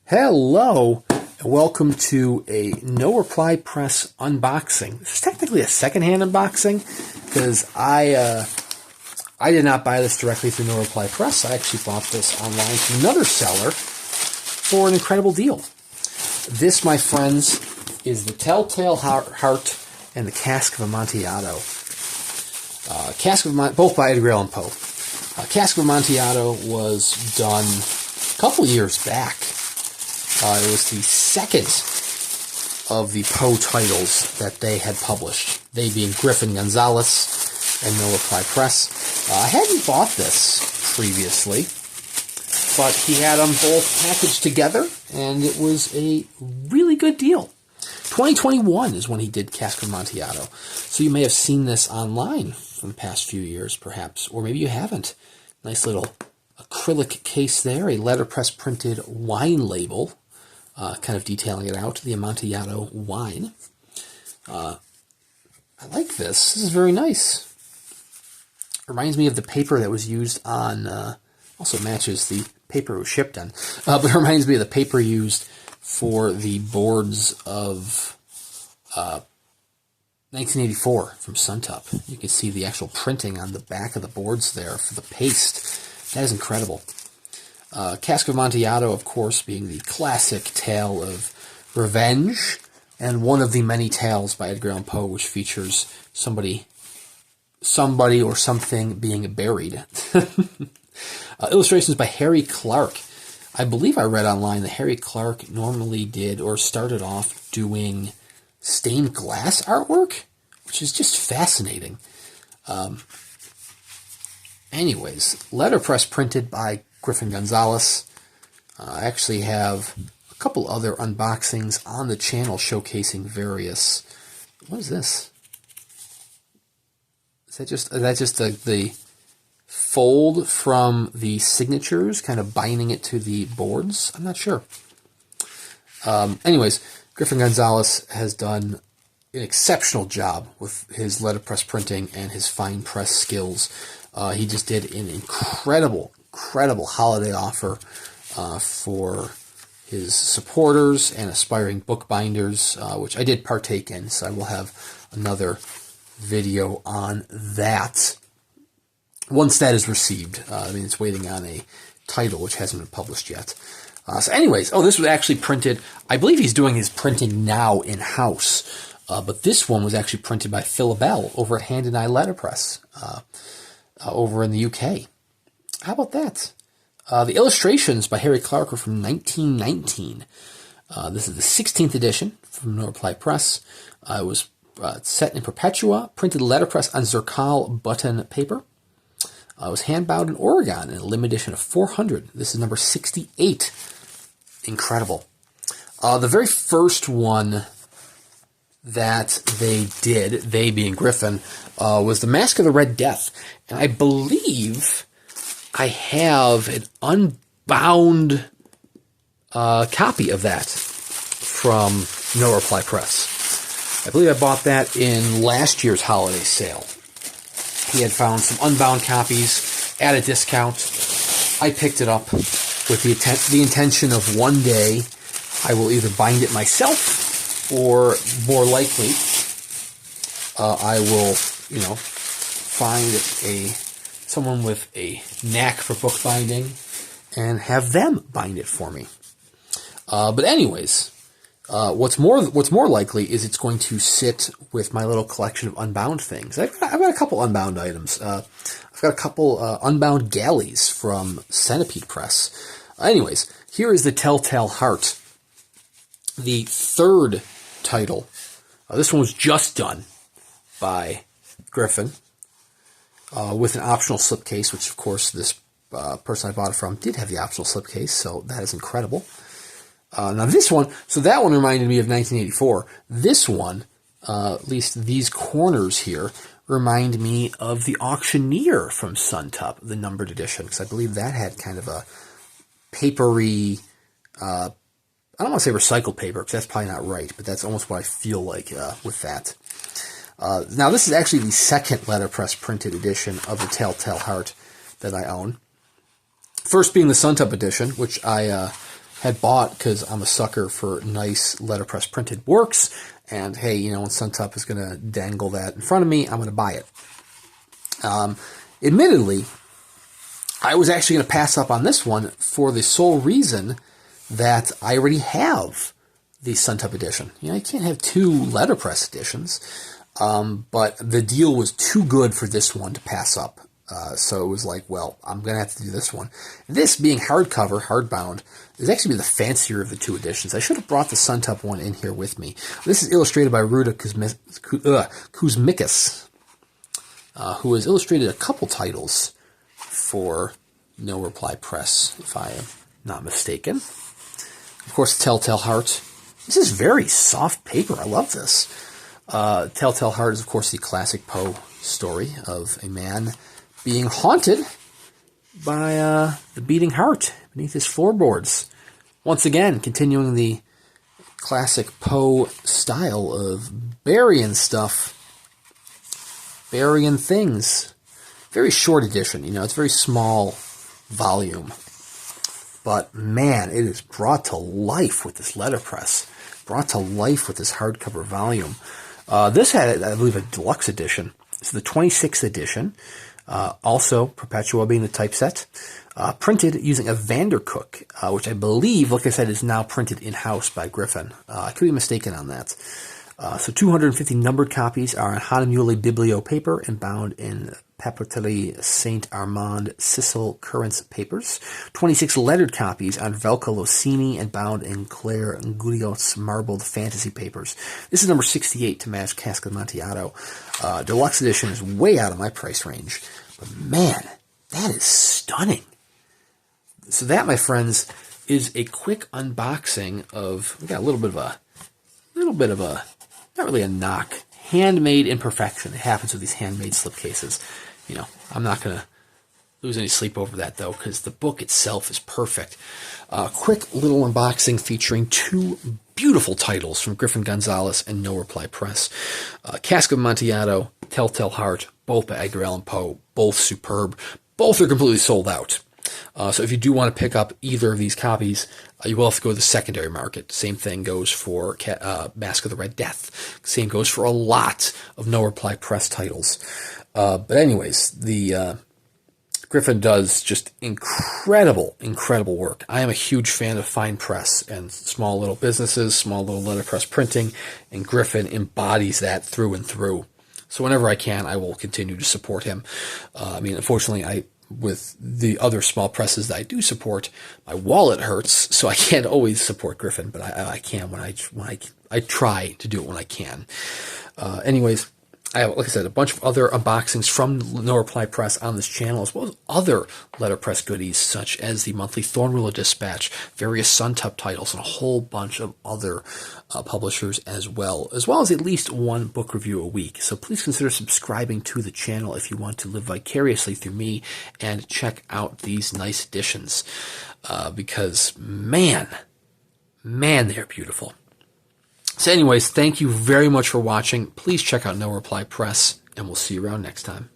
Hello, and welcome to a No Reply Press unboxing. This is technically a secondhand unboxing because I did not buy this directly through No Reply Press. I actually bought this online from another seller for an incredible deal. This, my friends, is the Telltale Heart and the Cask of Amontillado. Both by Edgar Allan Poe. Cask of Amontillado was done a couple years back. It was the second of the Poe titles that they had published, they being Griffin Gonzalez and No Reply Press. I hadn't bought this previously, but he had them both packaged together, and it was a really good deal. 2021 is when he did Cask of Amontillado, so you may have seen this online from the past few years, perhaps, or maybe you haven't. Nice little acrylic case there, a letterpress printed wine label. Kind of detailing it out, the Amontillado wine. I like this. This is very nice. Reminds me of the paper that was used on, also matches the paper it was shipped on, but it reminds me of the paper used for the boards of 1984 from Suntup. You can see the actual printing on the back of the boards there for the paste. That is incredible. Cask of Amontillado, of course, being the classic tale of revenge, and one of the many tales by Edgar Allan Poe which features somebody or something being buried. Illustrations by Harry Clarke. I believe I read online that Harry Clarke normally did or started off doing stained glass artwork, which is just fascinating. Anyways, letterpress printed by Griffin Gonzalez. I actually have a couple other unboxings on the channel showcasing various... What is this? Is that just the fold from the signatures, kind of binding it to the boards? I'm not sure. Anyways, Griffin Gonzalez has done an exceptional job with his letterpress printing and his fine press skills. He just did an incredible holiday offer for his supporters and aspiring bookbinders, which I did partake in, so I will have another video on that once that is received. I mean, it's waiting on a title which hasn't been published yet. So anyways, this was actually printed, I believe he's doing his printing now in-house, but this one was actually printed by Phil Bell over at Hand and Eye Letterpress over in the UK. How about that? The illustrations by Harry Clarke are from 1919. This is the 16th edition from No Reply Press. It was set in Perpetua, printed letterpress on Zircal button paper. It was hand-bound in Oregon in a limited edition of 400. This is number 68. Incredible. The very first one that they did, they being Griffin, was The Mask of the Red Death. And I believe I have an unbound copy of that from No Reply Press. I believe I bought that in last year's holiday sale. He had found some unbound copies at a discount. I picked it up with the intention of one day I will either bind it myself, or more likely I will, find someone with a knack for bookbinding and have them bind it for me. But anyways, what's more likely is it's going to sit with my little collection of unbound things. I've got a couple unbound items. I've got a couple unbound galleys from Centipede Press. Anyways, here is the Telltale Heart, the third title. This one was just done by Griffin, with an optional slipcase, which of course this person I bought it from did have the optional slipcase, so that is incredible. Now this one, so that one reminded me of 1984. This one, at least these corners here, remind me of The Auctioneer from Suntup, the numbered edition, because I believe that had kind of a papery, I don't want to say recycled paper, because that's probably not right, but that's almost what I feel like with that. Now, this is actually the second letterpress printed edition of the Telltale Heart that I own. First being the Suntup edition, which I had bought because I'm a sucker for nice letterpress printed works. And hey, you know, when Suntup is going to dangle that in front of me, I'm going to buy it. Admittedly, I was actually going to pass up on this one for the sole reason that I already have the Suntup edition. You know, you can't have two letterpress editions, but the deal was too good for this one to pass up. So it was like, well, I'm going to have to do this one. This being hardcover, hardbound, is actually the fancier of the two editions. I should have brought the Suntup one in here with me. This is illustrated by Rūta Kuzmickas, who has illustrated a couple titles for No Reply Press, if I am not mistaken. Of course, Telltale Heart. This is very soft paper. I love this. Telltale Heart is, of course, the classic Poe story of a man being haunted by the beating heart beneath his floorboards. Once again, continuing the classic Poe style of burying stuff, burying things. Very short edition, you know, it's a very small volume. But man, it is brought to life with this letterpress, brought to life with this hardcover volume. This had, I believe, a deluxe edition. It's the 26th edition. Also, Perpetua being the typeset, printed using a Vandercook, which I believe, like I said, is now printed in-house by Griffin. I could be mistaken on that. So 250 numbered copies are on Hahnemühle Biblio paper and bound in Papeterie Saint Armand Sicil Currents papers. 26 lettered copies on Velka Losini and bound in Claire Gudio's marbled fantasy papers. This is number 68 to match Cask of Amontillado. Deluxe edition is way out of my price range. But man, that is stunning. So that, my friends, is a quick unboxing of, we got a little bit of a, not really a knock, handmade imperfection. It happens with these handmade slipcases. You know, I'm not going to lose any sleep over that, though, because the book itself is perfect. Quick little unboxing featuring two beautiful titles from Griffin Gonzalez and No Reply Press. Cask of Amontillado, Telltale Heart, both by Edgar Allan Poe, both superb. Both are completely sold out. So if you do want to pick up either of these copies, you will have to go to the secondary market. Same thing goes for Mask of the Red Death. Same goes for a lot of No Reply Press titles. But anyways, the Griffin does just incredible work. I am a huge fan of fine press and small little businesses, small little letterpress printing, and Griffin embodies that through and through. So whenever I can, I will continue to support him. I mean, unfortunately, with the other small presses that I do support, my wallet hurts, so I can't always support Griffin, but I can when I try to do it when I can. Anyways, I have, like I said, a bunch of other unboxings from No Reply Press on this channel, as well as other letterpress goodies, such as the monthly Thornwiller Dispatch, various Suntup titles, and a whole bunch of other publishers as well as at least one book review a week. So please consider subscribing to the channel if you want to live vicariously through me and check out these nice editions, because man, they're beautiful. So anyways, thank you very much for watching. Please check out No Reply Press, and we'll see you around next time.